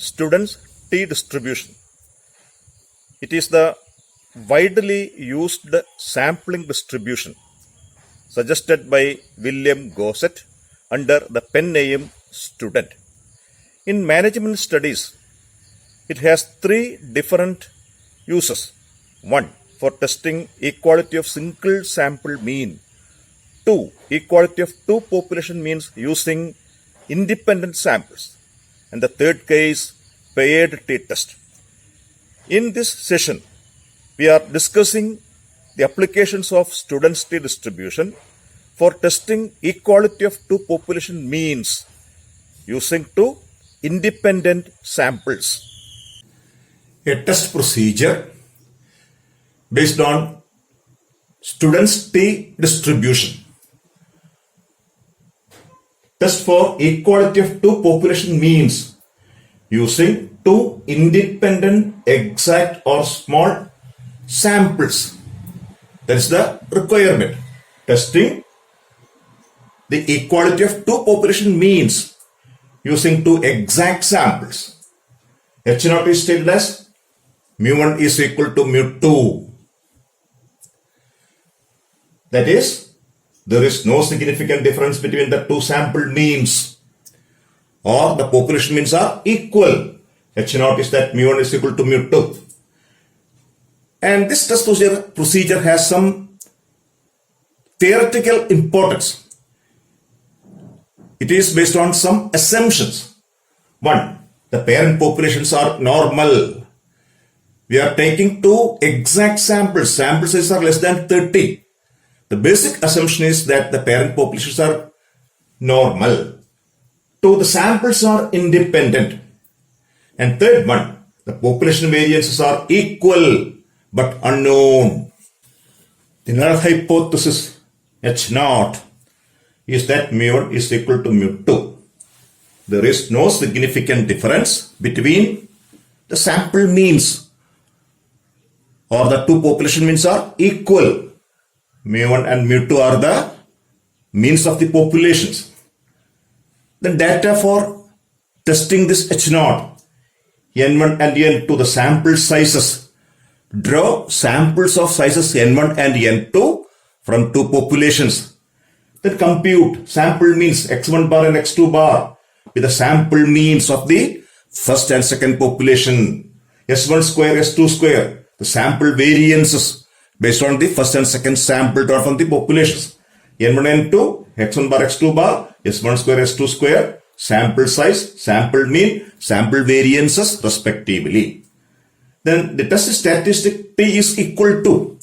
Students T distribution. It is the widely used sampling distribution suggested by William Gossett under the pen name student. In management studies, it has three different uses. 1. For testing equality of single sample mean. 2. Equality of two population means using independent samples. And the third case, paired t-test. In this session, we are discussing the applications of students' t-distribution for testing equality of two population means using two independent samples. A test procedure based on students' t-distribution. Test for equality of two population means using two independent, exact or small samples. That is the requirement. Testing the equality of two population means using two exact samples. H0 is stated as mu1 is equal to mu2. That is, there is no significant difference between the two sample means, or the population means are equal. H0 is that mu1 is equal to mu2. And this test procedure has some theoretical importance. It is based on some assumptions. 1. The parent populations are normal. We are taking two exact samples. Sample sizes are less than 30. The basic assumption is that the parent populations are normal. 2. The samples are independent. And third one, the population variances are equal but unknown. The null hypothesis H0 is that mu1 is equal to mu2. There is no significant difference between the sample means, or the two population means are equal. Mu1 and mu2 are the means of the populations. The data for testing this H0, N1 and N2, the sample sizes. Draw samples of sizes N1 and N2 from two populations. Then compute sample means x1 bar and x2 bar with the sample means of the first and second population. S1 square, S2 square, the sample variances based on the first and second sample drawn from the populations. N1, N2, x1 bar, x2 bar, S1 square, S2 square, sample size, sample mean, sample variances respectively. Then the test statistic T is equal to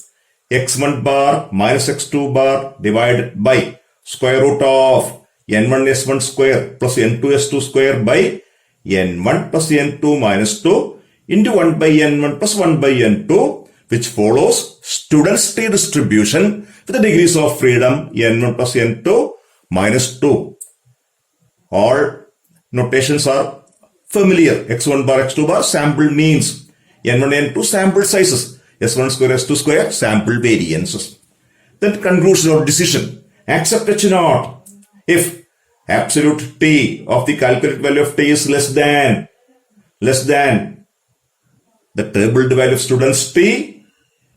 x1 bar minus x2 bar divided by square root of n1 s1 square plus n2 s2 square by n1 plus n2 minus 2 into 1 by n1 plus 1 by n2, which follows students' t distribution with the degrees of freedom n1 plus n2 minus 2. All notations are familiar. x1 bar, x2 bar, sample means. n1, n2, sample sizes. s1 square, s2 square, sample variances. Then conclusion or decision. Accept H0 if absolute t of the calculated value of t is less than the tabled value of students t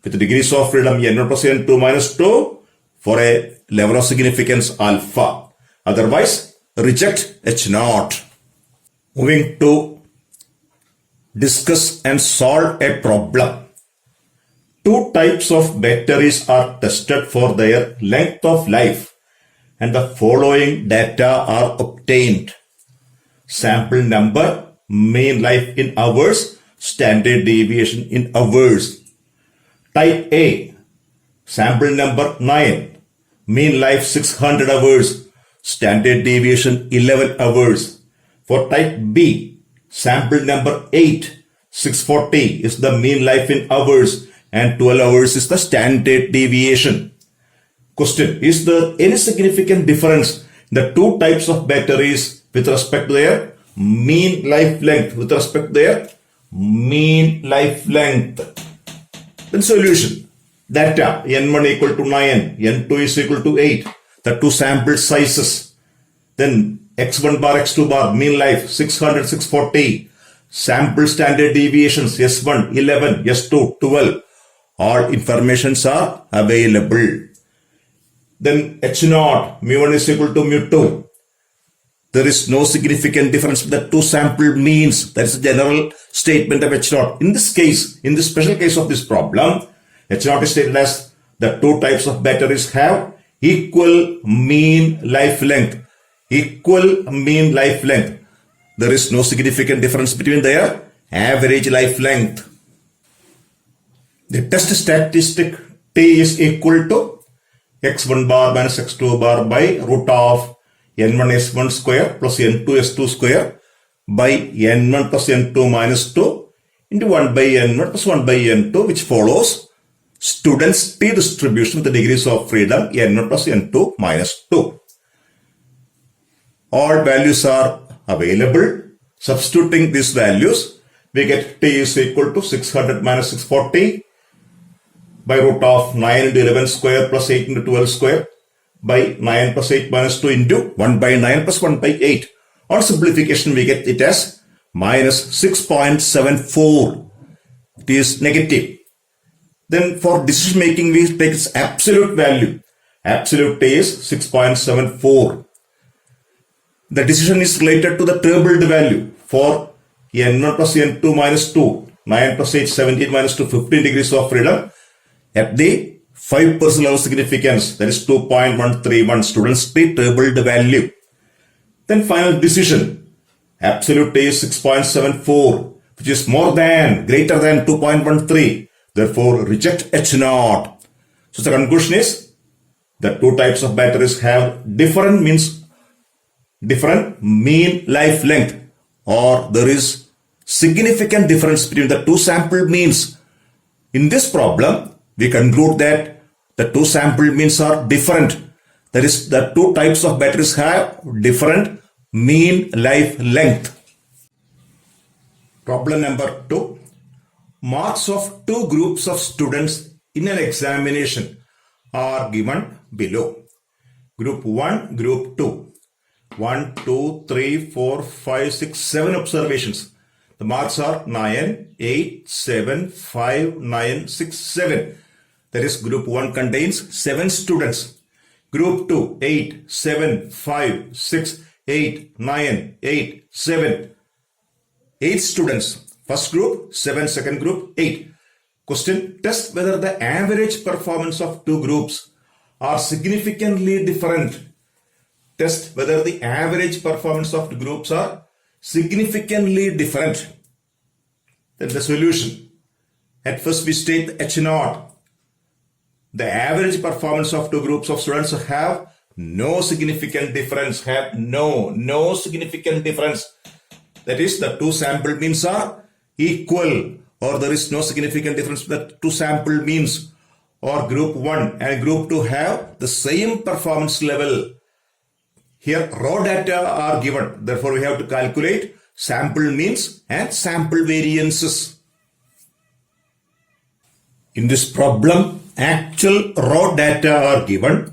with the degrees of freedom n1 plus n2 minus 2 for a level of significance alpha. Otherwise, reject H0. Moving to discuss and solve a problem. Two types of batteries are tested for their length of life, and the following data are obtained. Sample number, mean life in hours, standard deviation in hours. Type A, sample number 9, mean life 600 hours, standard deviation 11 hours. For type B, sample number 8, 640 is the mean life in hours and 12 hours is the standard deviation. Question, is there any significant difference in the two types of batteries with respect to their mean life length? Then solution. Data, N1 equal to 9, N2 is equal to 8. The two sample sizes. Then x1 bar, x2 bar, mean life 600, 640. sample standard deviations S1, 11, S2, 12. All informations are available. Then H0, mu1 is equal to mu2. There is no significant difference with the two sample means. That is a general statement of H0. In this case, in this special case of this problem, H0 is stated as the two types of batteries have equal mean life length. Equal mean life length. There is no significant difference between their average life length. The test statistic T is equal to x1 bar minus x2 bar by root of n1 s1 square plus n2 s2 square by n1 plus n2 minus 2 into 1 by n1 plus 1 by n2, which follows students' T distribution with the degrees of freedom n1 plus n2 minus 2. All values are available. Substituting these values, we get T is equal to 600 minus 640 by root of 9 into 11 square plus 8 into 12 square by 9 plus 8 minus 2 into 1 by 9 plus 1 by 8. On simplification, we get it as minus 6.74. It is negative. Then for decision making, we take its absolute value. Absolute T is 6.74. The decision is related to the trebled value for n1 plus n2 minus 2, 9 plus 8, 17 minus 2, 15 degrees of freedom at the 5% level significance, that is 2.131 students' T trebled value. Then final decision, absolute T is 6.74, which is greater than 2.13. Therefore, reject H0. So the conclusion is that two types of batteries have different mean life length, or there is significant difference between the two sample means. In this problem, we conclude that the two sample means are different. That is, the two types of batteries have different mean life length. Problem number 2. Marks of two groups of students in an examination are given below. Group 1, Group 2. 1, 2, 3, 4, 5, 6, 7 observations. The marks are 9, 8, 7, 5, 9, 6, 7. That is, Group 1 contains 7 students. Group 2, 8, 7, 5, 6, 8, 9, 8, 7. 8 students. First group, 7, second group, 8. Question, test whether the average performance of two groups are significantly different. Test whether the average performance of the groups are significantly different. Then the solution. At first we state H0. The average performance of two groups of students have no significant difference. No significant difference. That is, the two sample means are equal, or there is no significant difference between the two sample means, or group 1 and group 2 have the same performance level. Here raw data are given. Therefore, we have to calculate sample means and sample variances. In this problem, actual raw data are given.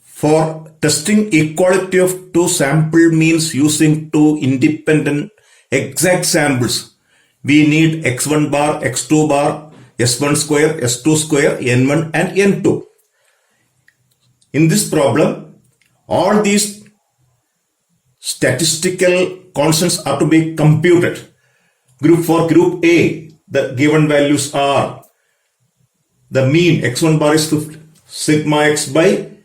For testing equality of two sample means using two independent exact samples, we need x1 bar, x2 bar, s1 square, s2 square, n1 and n2. In this problem, all these statistical constants are to be computed. For group A, the given values are the mean x1 bar is 50, sigma x by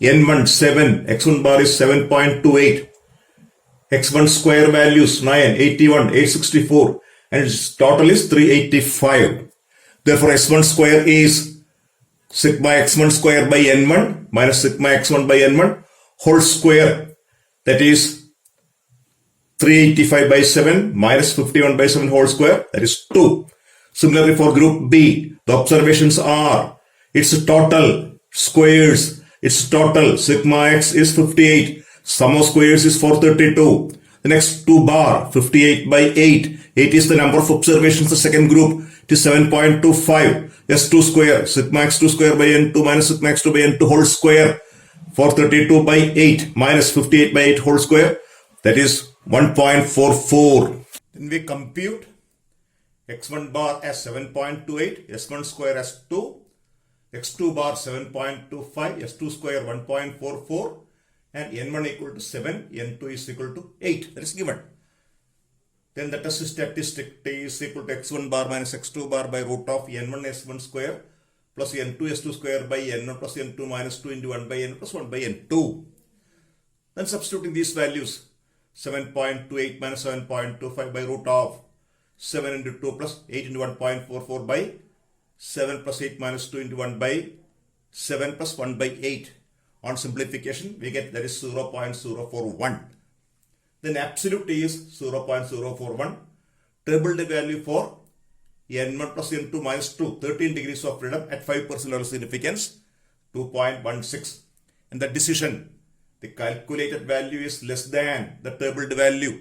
n1 7, x1 bar is 7.28, x1 square values 9, 81, 864 and its total is 385. Therefore, s1 square is sigma x1 square by n1 minus sigma x1 by n1 whole square, that is 385 by 7 minus 51 by 7 whole square, that is 2. Similarly, for group B, the observations are its total squares. Its total sigma x is 58. Sum of squares is 432. The next 2 bar, 58 by 8. 8 is the number of observations. The second group, it is 7.25. S2 square, sigma x2 square by n2 minus sigma x2 by n2 whole square. 432 by 8 minus 58 by 8 whole square. That is 1.44. Then we compute x1 bar as 7.28, s1 square as 2, x2 bar 7.25, s2 square 1.44, and n1 equal to 7, n2 is equal to 8. That is given. Then the test statistic t is equal to x1 bar minus x2 bar by root of n1 s1 square plus n2 s2 square by n1 plus n2 minus 2 into 1 by n plus 1 by n2. Then substituting these values, 7.28 minus 7.25 by root of 7 into 2 plus 8 into 1.44 by 7 plus 8 minus 2 into 1 by 7 plus 1 by 8. On simplification, we get that is 0.041. Then absolute is 0.041. Tabled value for n1 plus n2 minus 2, 13 degrees of freedom at 5% of significance, 2.16. And the decision, the calculated value is less than the tabled value.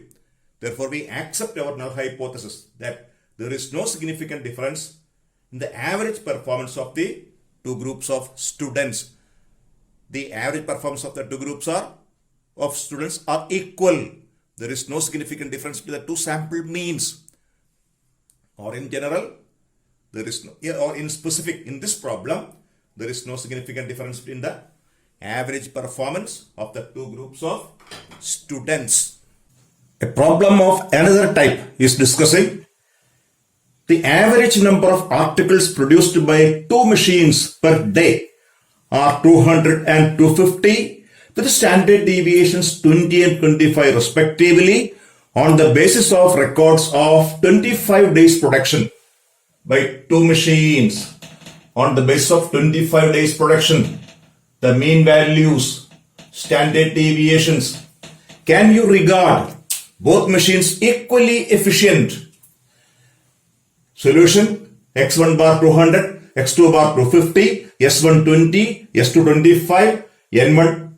Therefore, we accept our null hypothesis that there is no significant difference in the average performance of the two groups of students. The average performance of the two groups of students are equal. There is no significant difference between the two sample means. Or in general, there is no, or in specific, in this problem, there is no significant difference between the average performance of the two groups of students. A problem of another type is discussing the average number of articles produced by two machines per day are 200 and 250 with standard deviations 20 and 25 respectively on the basis of records of 25 days production by two machines. On the basis of 25 days production, the mean values, standard deviations. Can you regard both machines equally efficient? Solution: x1 bar 200, x2 bar 250, s1 20, s2 25, n1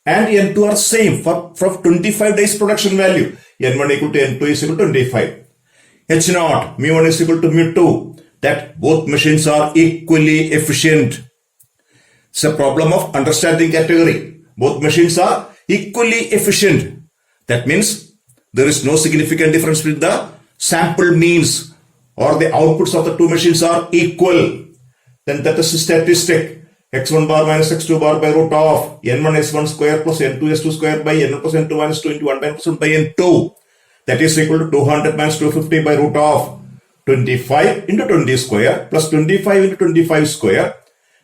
and n2 are same for 25 days production value. n1 equal to n2 is equal to 25. h0, mu1 is equal to mu2, that both machines are equally efficient. It's a problem of understanding category. Both machines are equally efficient. That means there is no significant difference between the sample means or the outputs of the two machines are equal. Then that is a statistic. x1 bar minus x2 bar by root of n1 s1 square plus n2 s2 square by n1 plus n2 minus 2 into 1 by n by n2. That is equal to 200 minus 250 by root of 25 into 20 square plus 25 into 25 square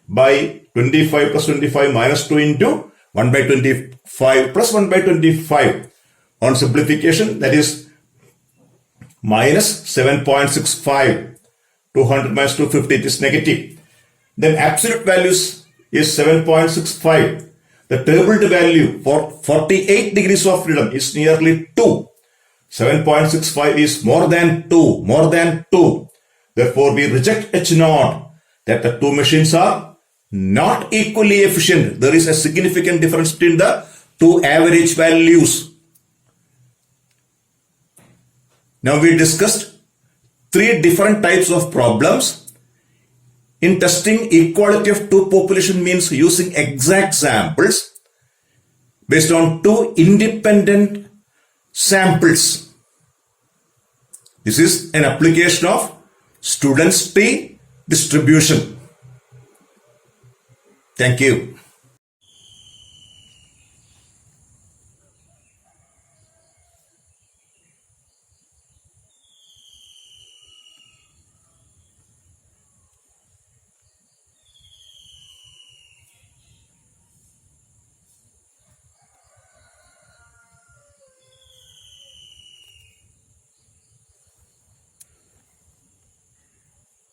by 25 plus 25 minus 2 into 1 by 25 plus 1 by 25. On simplification, that is minus 7.65. 200 minus 250, it is negative. Then absolute values is 7.65. The tabled value for 48 degrees of freedom is nearly 2. 7.65 is more than 2. Therefore, we reject H0, that the two machines are not equally efficient. There is a significant difference between the two average values. Now we discussed three different types of problems in testing equality of two population means using exact samples based on two independent samples. This is an application of students' t distribution. Thank you.